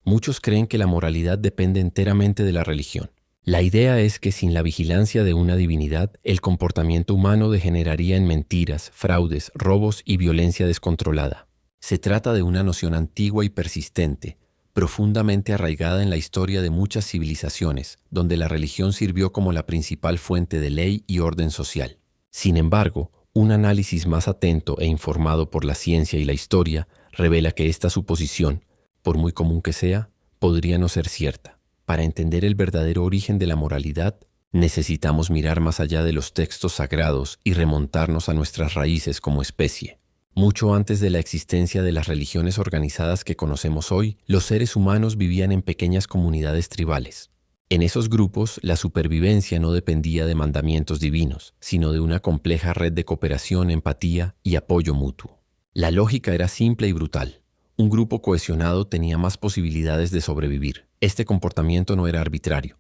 Muchos creen que la moralidad depende enteramente de la religión. La idea es que sin la vigilancia de una divinidad, el comportamiento humano degeneraría en mentiras, fraudes, robos y violencia descontrolada. Se trata de una noción antigua y persistente, profundamente arraigada en la historia de muchas civilizaciones, donde la religión sirvió como la principal fuente de ley y orden social. Sin embargo, un análisis más atento e informado por la ciencia y la historia revela que esta suposición, por muy común que sea, podría no ser cierta. Para entender el verdadero origen de la moralidad, necesitamos mirar más allá de los textos sagrados y remontarnos a nuestras raíces como especie. Mucho antes de la existencia de las religiones organizadas que conocemos hoy, los seres humanos vivían en pequeñas comunidades tribales. En esos grupos, la supervivencia no dependía de mandamientos divinos, sino de una compleja red de cooperación, empatía y apoyo mutuo. La lógica era simple y brutal. Un grupo cohesionado tenía más posibilidades de sobrevivir. Este comportamiento no era arbitrario,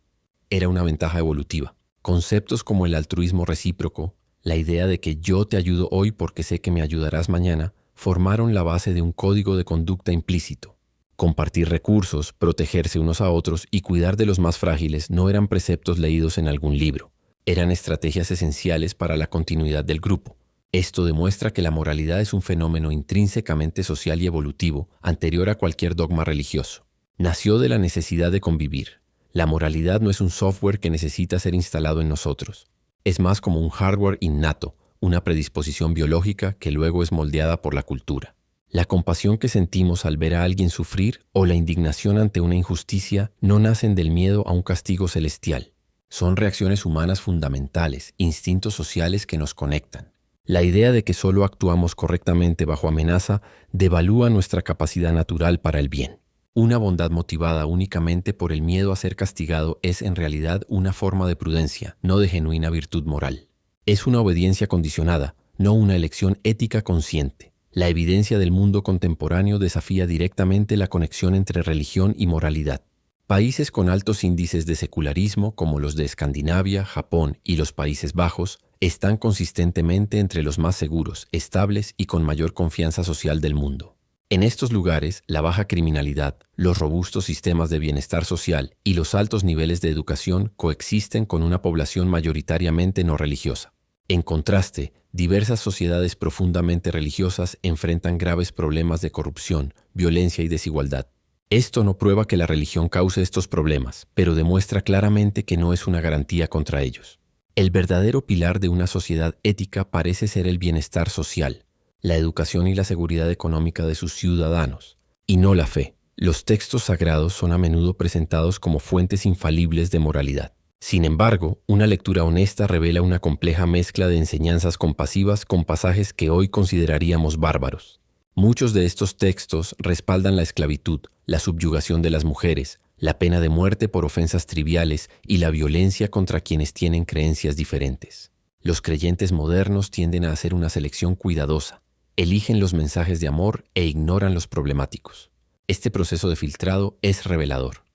era una ventaja evolutiva. Conceptos como el altruismo recíproco, la idea de que yo te ayudo hoy porque sé que me ayudarás mañana, formaron la base de un código de conducta implícito. Compartir recursos, protegerse unos a otros y cuidar de los más frágiles no eran preceptos leídos en algún libro. Eran estrategias esenciales para la continuidad del grupo. Esto demuestra que la moralidad es un fenómeno intrínsecamente social y evolutivo, anterior a cualquier dogma religioso. Nació de la necesidad de convivir. La moralidad no es un software que necesita ser instalado en nosotros. Es más como un hardware innato, una predisposición biológica que luego es moldeada por la cultura. La compasión que sentimos al ver a alguien sufrir o la indignación ante una injusticia no nacen del miedo a un castigo celestial. Son reacciones humanas fundamentales, instintos sociales que nos conectan. La idea de que solo actuamos correctamente bajo amenaza devalúa nuestra capacidad natural para el bien. Una bondad motivada únicamente por el miedo a ser castigado es en realidad una forma de prudencia, no de genuina virtud moral. Es una obediencia condicionada, no una elección ética consciente. La evidencia del mundo contemporáneo desafía directamente la conexión entre religión y moralidad. Países con altos índices de secularismo, como los de Escandinavia, Japón y los Países Bajos, están consistentemente entre los más seguros, estables y con mayor confianza social del mundo. En estos lugares, la baja criminalidad, los robustos sistemas de bienestar social y los altos niveles de educación coexisten con una población mayoritariamente no religiosa. En contraste, diversas sociedades profundamente religiosas enfrentan graves problemas de corrupción, violencia y desigualdad. Esto no prueba que la religión cause estos problemas, pero demuestra claramente que no es una garantía contra ellos. El verdadero pilar de una sociedad ética parece ser el bienestar social, la educación y la seguridad económica de sus ciudadanos, y no la fe. Los textos sagrados son a menudo presentados como fuentes infalibles de moralidad. Sin embargo, una lectura honesta revela una compleja mezcla de enseñanzas compasivas con pasajes que hoy consideraríamos bárbaros. Muchos de estos textos respaldan la esclavitud, la subyugación de las mujeres, la pena de muerte por ofensas triviales y la violencia contra quienes tienen creencias diferentes. Los creyentes modernos tienden a hacer una selección cuidadosa, eligen los mensajes de amor e ignoran los problemáticos. Este proceso de filtrado es revelador.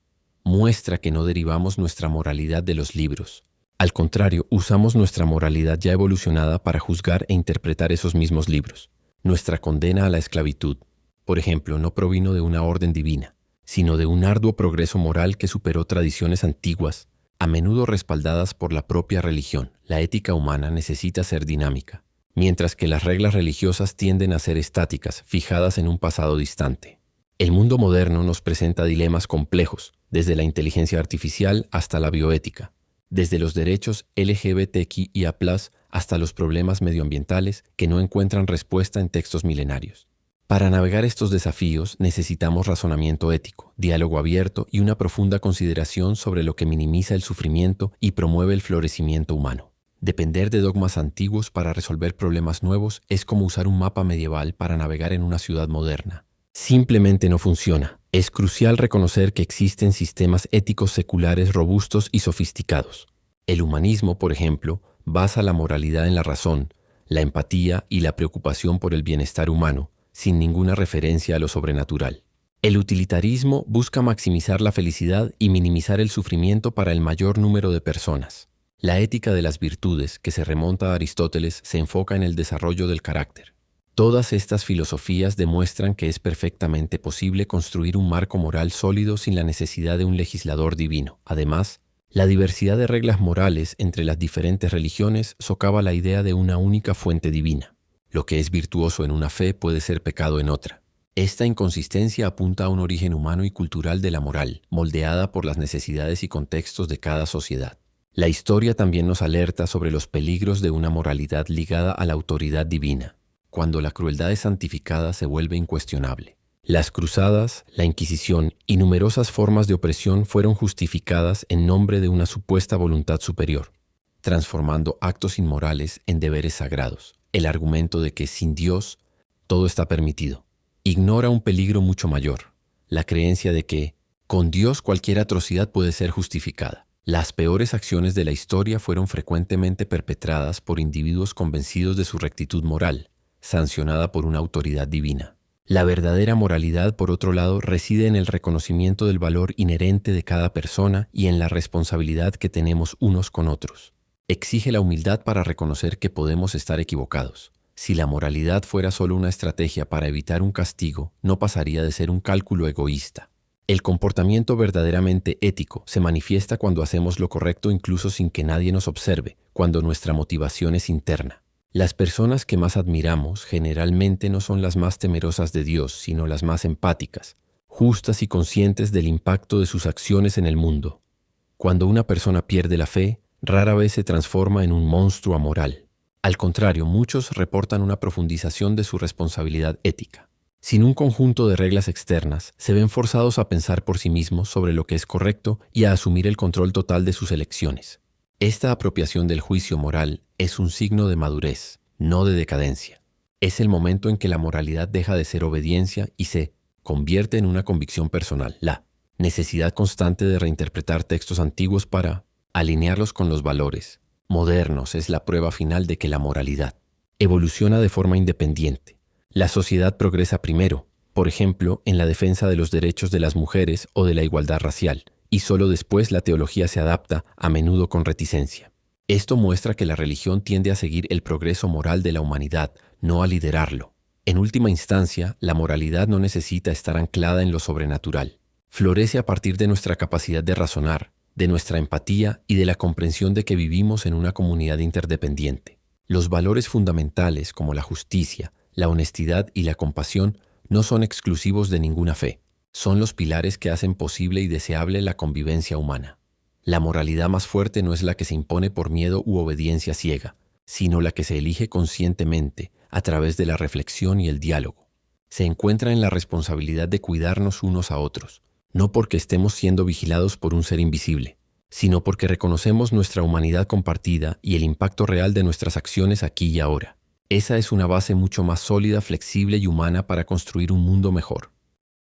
Muestra que no derivamos nuestra moralidad de los libros. Al contrario, usamos nuestra moralidad ya evolucionada para juzgar e interpretar esos mismos libros. Nuestra condena a la esclavitud, por ejemplo, no provino de una orden divina, sino de un arduo progreso moral que superó tradiciones antiguas, a menudo respaldadas por la propia religión. La ética humana necesita ser dinámica, mientras que las reglas religiosas tienden a ser estáticas, fijadas en un pasado distante. El mundo moderno nos presenta dilemas complejos, desde la inteligencia artificial hasta la bioética, desde los derechos LGBTQIA+, hasta los problemas medioambientales que no encuentran respuesta en textos milenarios. Para navegar estos desafíos necesitamos razonamiento ético, diálogo abierto y una profunda consideración sobre lo que minimiza el sufrimiento y promueve el florecimiento humano. Depender de dogmas antiguos para resolver problemas nuevos es como usar un mapa medieval para navegar en una ciudad moderna. Simplemente no funciona. Es crucial reconocer que existen sistemas éticos seculares robustos y sofisticados. El humanismo, por ejemplo, basa la moralidad en la razón, la empatía y la preocupación por el bienestar humano, sin ninguna referencia a lo sobrenatural. El utilitarismo busca maximizar la felicidad y minimizar el sufrimiento para el mayor número de personas. La ética de las virtudes, que se remonta a Aristóteles, se enfoca en el desarrollo del carácter. Todas estas filosofías demuestran que es perfectamente posible construir un marco moral sólido sin la necesidad de un legislador divino. Además, la diversidad de reglas morales entre las diferentes religiones socava la idea de una única fuente divina. Lo que es virtuoso en una fe puede ser pecado en otra. Esta inconsistencia apunta a un origen humano y cultural de la moral, moldeada por las necesidades y contextos de cada sociedad. La historia también nos alerta sobre los peligros de una moralidad ligada a la autoridad divina, cuando la crueldad es santificada se vuelve incuestionable. Las cruzadas, la Inquisición y numerosas formas de opresión fueron justificadas en nombre de una supuesta voluntad superior, transformando actos inmorales en deberes sagrados. El argumento de que sin Dios todo está permitido ignora un peligro mucho mayor, la creencia de que con Dios cualquier atrocidad puede ser justificada. Las peores acciones de la historia fueron frecuentemente perpetradas por individuos convencidos de su rectitud moral, sancionada por una autoridad divina. La verdadera moralidad, por otro lado, reside en el reconocimiento del valor inherente de cada persona y en la responsabilidad que tenemos unos con otros. Exige la humildad para reconocer que podemos estar equivocados. Si la moralidad fuera solo una estrategia para evitar un castigo, no pasaría de ser un cálculo egoísta. El comportamiento verdaderamente ético se manifiesta cuando hacemos lo correcto incluso sin que nadie nos observe, cuando nuestra motivación es interna. Las personas que más admiramos generalmente no son las más temerosas de Dios, sino las más empáticas, justas y conscientes del impacto de sus acciones en el mundo. Cuando una persona pierde la fe, rara vez se transforma en un monstruo amoral. Al contrario, muchos reportan una profundización de su responsabilidad ética. Sin un conjunto de reglas externas, se ven forzados a pensar por sí mismos sobre lo que es correcto y a asumir el control total de sus elecciones. Esta apropiación del juicio moral es un signo de madurez, no de decadencia. Es el momento en que la moralidad deja de ser obediencia y se convierte en una convicción personal. La necesidad constante de reinterpretar textos antiguos para alinearlos con los valores modernos es la prueba final de que la moralidad evoluciona de forma independiente. La sociedad progresa primero, por ejemplo, en la defensa de los derechos de las mujeres o de la igualdad racial, y solo después la teología se adapta, a menudo con reticencia. Esto muestra que la religión tiende a seguir el progreso moral de la humanidad, no a liderarlo. En última instancia, la moralidad no necesita estar anclada en lo sobrenatural. Florece a partir de nuestra capacidad de razonar, de nuestra empatía y de la comprensión de que vivimos en una comunidad interdependiente. Los valores fundamentales como la justicia, la honestidad y la compasión no son exclusivos de ninguna fe. Son los pilares que hacen posible y deseable la convivencia humana. La moralidad más fuerte no es la que se impone por miedo u obediencia ciega, sino la que se elige conscientemente a través de la reflexión y el diálogo. Se encuentra en la responsabilidad de cuidarnos unos a otros, no porque estemos siendo vigilados por un ser invisible, sino porque reconocemos nuestra humanidad compartida y el impacto real de nuestras acciones aquí y ahora. Esa es una base mucho más sólida, flexible y humana para construir un mundo mejor.